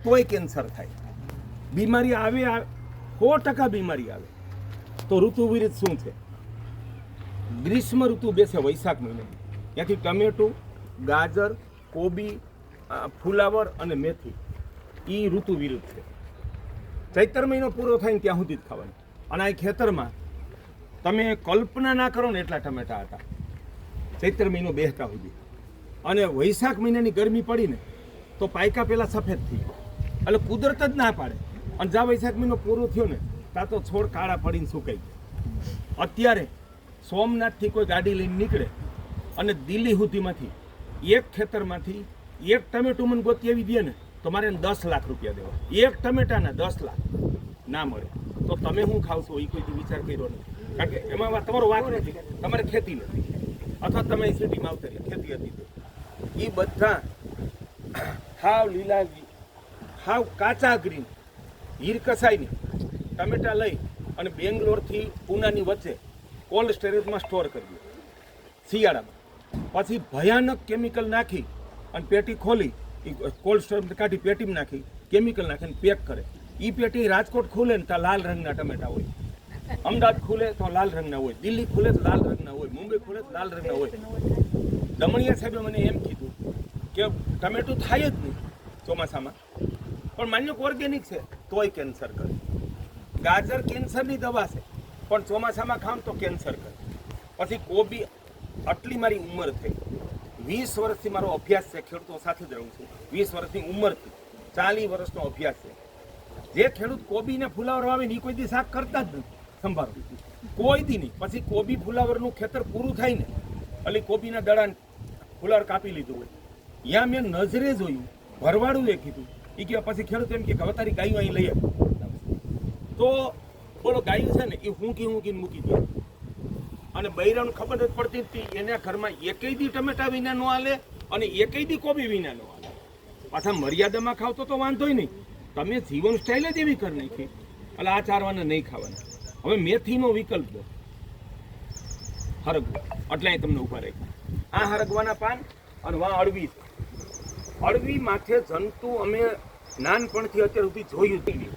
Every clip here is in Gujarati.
તોય કેન્સર થાય. બીમારી આવે 100% બીમારી આવે. તો ઋતુ વિરુદ્ધ શું છે? ગ્રીષ્મ ઋતુ બેસે વૈશાખ મહિને, ત્યાંથી ટમેટું, ગાજર, કોબી, ફુલાવર અને મેથી એ ઋતુ વિરુદ્ધ છે. ચૈત્ર મહિનો પૂરો થાય ને ત્યાં સુધી જ ખાવાનું. અને આ ખેતરમાં તમે કલ્પના ના કરો ને એટલા ટમેટા હતા ચૈત્ર મહિનો બેસતા સુધી. અને વૈશાખ મહિનાની ગરમી પડી ને તો પાયકા પહેલાં સફેદ થઈ ગયો. એટલે કુદરત જ ના પાડે. અને જ્યાં વૈશાખ મહિનો પૂરો થયો ને ત્યાં તો છોડ કાળા પડીને સુકાઈ ગયા. અત્યારે સોમનાથથી કોઈ ગાડી લઈને નીકળે અને દિલ્હી સુધીમાંથી એક ખેતરમાંથી એક ટમેટું મને ગોતી આવી દે ને તો મારે 10 લાખ રૂપિયા દેવા. એક ટમેટાના 10 લાખ ના મળે તો તમે શું ખાવશો એ કોઈ વિચાર કર્યો નથી. કારણ કે એમાં તમારો વાંક નથી, તમારે ખેતી નથી, અથવા તમે સિટીમાં આવતા ખેતી હતી તો એ બધા હાવ લીલા, હાવ કાચા ગ્રીન હીરકસાઈની ટમેટા લઈ અને બેંગ્લોરથી પૂનાની વચ્ચે કોલ્ડ સ્ટોરેજમાં સ્ટોર કરી શિયાળામાં. પછી ભયાનક કેમિકલ નાખી અને પેટી ખોલી કોલ્ડ સ્ટોરેજ કાઢી પેટીમાં નાખી કેમિકલ નાખીને પેક કરે. એ પેટી રાજકોટ ખુલે ને ત્યાં લાલ રંગના ટમેટા હોય, અમદાવાદ ખુલે તો લાલ રંગના હોય, દિલ્હી ખુલે તો લાલ રંગના હોય, મુંબઈ ખુલે તો લાલ રંગના હોય. દમણિયા સાહેબે મને એમ કીધું કે ટમેટું થાય જ નહીં ચોમાસામાં, પણ માન્યો કે ઓર્ગેનિક છે તોય કેન્સર કરે. ગાજર કેન્સરની દવા છે પણ ચોમાસામાં ખાવ તો કેન્સર કરે. પછી કોબી, આટલી મારી ઉંમર થઈ, 20 વર્ષથી મારો અભ્યાસ છે, ખેડૂતો સાથે જ રહું છું, 20 વર્ષની ઉંમરથી 40 વર્ષનો અભ્યાસ છે. જે ખેડૂત કોબીને ફુલાવર વાવે ને એ કોઈ દી શાક કરતા જ નથી, સંભાળો કોઈ દી નહીં. પછી કોબી ફુલાવરનું ખેતર પૂરું થાય ને એટલે કોબીના દડાને ફુલાવર કાપી લીધું હોય, ત્યાં મેં નજરે જોયું, ભરવાડું એ કીધું. એ કે પછી ખેડૂત એમ કે હવે તારી ગાયું અહીં લઈ આવે તો બોલો ગાયું છે ને એ હુંકીને મૂકી દે. અને બૈરાનું ખબર જ પડતી હતી એના ઘરમાં એકેય દી ટમેટા વિના ન હાલે અને એકેય દી કોબી વિના ન હાલે. પાછા મર્યાદામાં ખાવ તો વાંધોય નહીં. તમે જીવન સ્ટાઇલ જ એવી કરી નાખી એટલે આ ચારવાના નહીં ખાવાના. હવે મેથીનો વિકલ્પ દો, હરગવો, એટલે તમને ઉભા રાખ્યા. આ હરગવાના પાન અને વાં અળવી. અળવી માથે જંતુ અમે નાનપણથી અત્યાર સુધી જોયું નથી.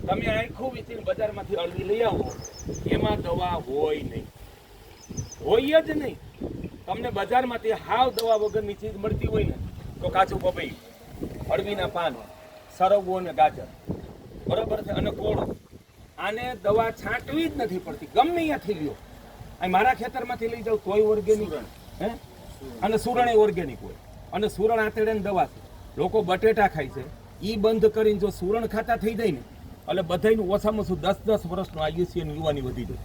તમે આખું વીસીને બજારમાંથી અળવી લઈ આવો, એમાં દવા હોય નહીં, હોય જ નહીં. તમને બજારમાંથી હાવ દવા વગરની ચીજ મળતી હોય ને તો કાચું પપૈયું, અળવીના પાન, સરગવો અને ગાજર, બરોબર છે, અને કોળું. આને દવા છાંટવી જ નથી પડતી, ગમે અહીંયાથી લ્યો. અહીં મારા ખેતરમાંથી લઈ જાવ તોય ઓર્ગેનિક, હે, અને સુરણ એ ઓર્ગેનિક હોય. અને સુરણ આતેડાની દવા છે. લોકો બટેટા ખાય છે, એ બંધ કરીને જો સુરણ ખાતા થઈ જાય ને એટલે બધાનું ઓછામાં ઓછું 10-10 વર્ષનું આયુષ્ય યુવાની વધી જાય,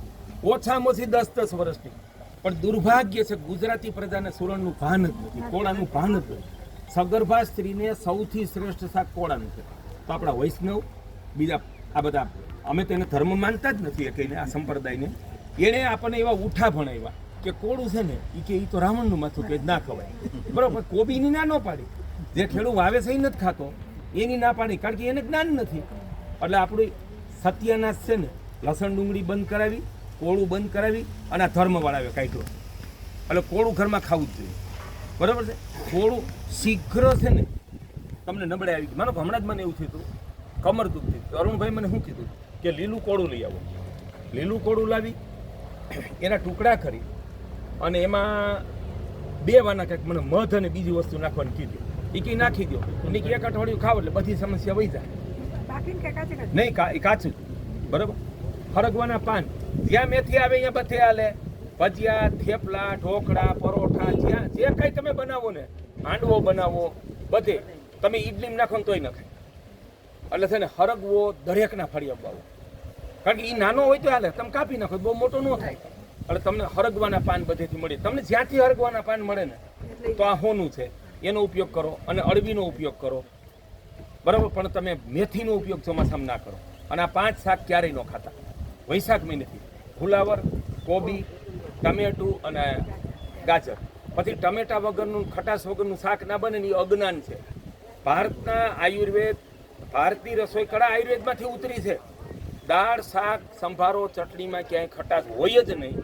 ઓછામાં ઓછી 10-10 વર્ષની. પણ દુર્ભાગ્ય છે ગુજરાતી પ્રજાને સુરણનું ભાન જ નથી, કોળાનું ભાન જ નથી. સગર્ભા સ્ત્રીને સૌથી શ્રેષ્ઠ શાક કોળાનું છે. તો આપણા વૈષ્ણવ બીજા આ બધા અમે તેને ધર્મ માનતા જ નથી કહીને આ સંપ્રદાયને એણે આપણને એવા ઉઠા ભણાવ્યા કે કોળું છે ને એ કે એ તો રાવણનું માથું કે ના ખવાય, બરોબર. કોબીની ના ન પાડી, જે ખેડૂત વાવે છે એ નથી ખાતો એની ના પાડી, કારણ કે એને જ્ઞાન નથી. એટલે આપણી સત્યાનાશ છે ને લસણ ડુંગળી બંધ કરાવી, કોળું બંધ કરાવી અને આ ધર્મવાળાએ કાઢ્યો. એટલે કોળું ઘરમાં ખાવું જ જોઈએ, બરાબર છે. કોળું શીઘ્ર છે ને તમને નબળે આવી ગઈ. માનો કે હમણાં જ મને એવું થયું હતું, કમર દુખતી. અરુણભાઈ મને શું કીધું કે લીલું કોળું લઈ આવો. લીલું કોળું લાવી એના ટુકડા કરી અને એમાં 2 વાના કંઈક મને મધ અને બીજી વસ્તુ નાખવાની કીધી. એ કંઈ નાખી દો અને એક અઠવાડિયું ખાવ એટલે બધી સમસ્યા વહી જાય. નહીં કાચું, બરાબર. હરગવાના પાન, જ્યાં મેથી આવે અહીંયા બધે હાલે. ભજીયા, થેપલા, ઢોકળા, પરોઠા, જ્યાં જે કંઈ તમે બનાવો ને, હાંડવો બનાવો, બધે તમે ઈડલીમાં નાખો ને તોય નખાય. એટલે છે ને હરગવો દરેકના ફળિયા બાવો, કારણ કે એ નાનો હોય તો હાલે, તમે કાપી નાખો બહુ મોટો ન થાય. એટલે તમને હરગવાના પાન બધેથી મળે. તમને જ્યાંથી હરગવાના પાન મળે ને તો આ હોનું છે એનો ઉપયોગ કરો અને અળવીનો ઉપયોગ કરો, બરાબર. પણ તમે મેથીનો ઉપયોગ ચોમાસામાં ના કરો. અને આ 5 શાક ક્યારેય ન ખાતા વૈશાખ મહિનેથી. ફુલાવર, કોબી, ટમેટું અને ગાજર. પછી ટમેટા વગરનું, ખટાશ વગરનું શાક ના બને ને એ અજ્ઞાન છે. ભારતના આયુર્વેદ, ભારતીય રસોઈ કળા આયુર્વેદમાંથી ઉતરી છે. દાળ, શાક, સંભારો, ચટણીમાં ક્યાંય ખટાશ હોય જ નહીં.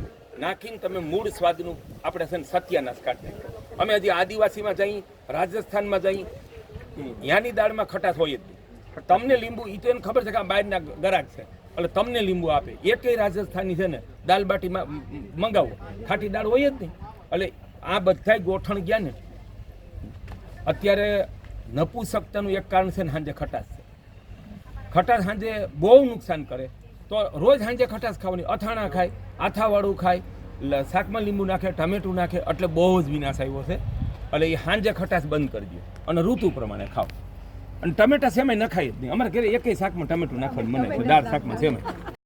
નાખીને તમે મૂળ સ્વાદનું આપણે છે ને સત્યાનાશ કાઢી નાખીએ. અમે હજી આદિવાસીમાં જઈ, રાજસ્થાનમાં જઈ, ત્યાંની દાળમાં ખટાશ હોય જ નહીં. તમને લીંબુ ઈ તો એને ખબર છે કે આ બહારના ગરાક છે એટલે તમને લીંબુ આપે. એકેય રાજસ્થાની છે ને દાલ બાટીમાં મંગાવો ખાટી દાળ હોય જ નહીં. એટલે આ બધાય ગોઠણ ગયા ને. અત્યારે નપુસકતાનું એક કારણ છે ને સાંજે ખટાશ છે. ખટાશ સાંજે બહુ નુકસાન કરે. તો રોજ સાંજે ખટાશ ખાવાની, અથાણા ખાય, આથાવાળું ખાય, શાકમાં લીંબુ નાખે, ટમેટું નાખે, એટલે બહુ જ વિનાશ આવ્યો છે. એટલે એ સાંજે ખટાશ બંધ કરી દો અને ઋતુ પ્રમાણે ખાઓ. અને ટમેટા સેમાય નખાય જ નહીં. અમારા ઘરે એકેય શાકમાં ટમેટું નાખવાનું મને દાળ શાકમાં સેમાય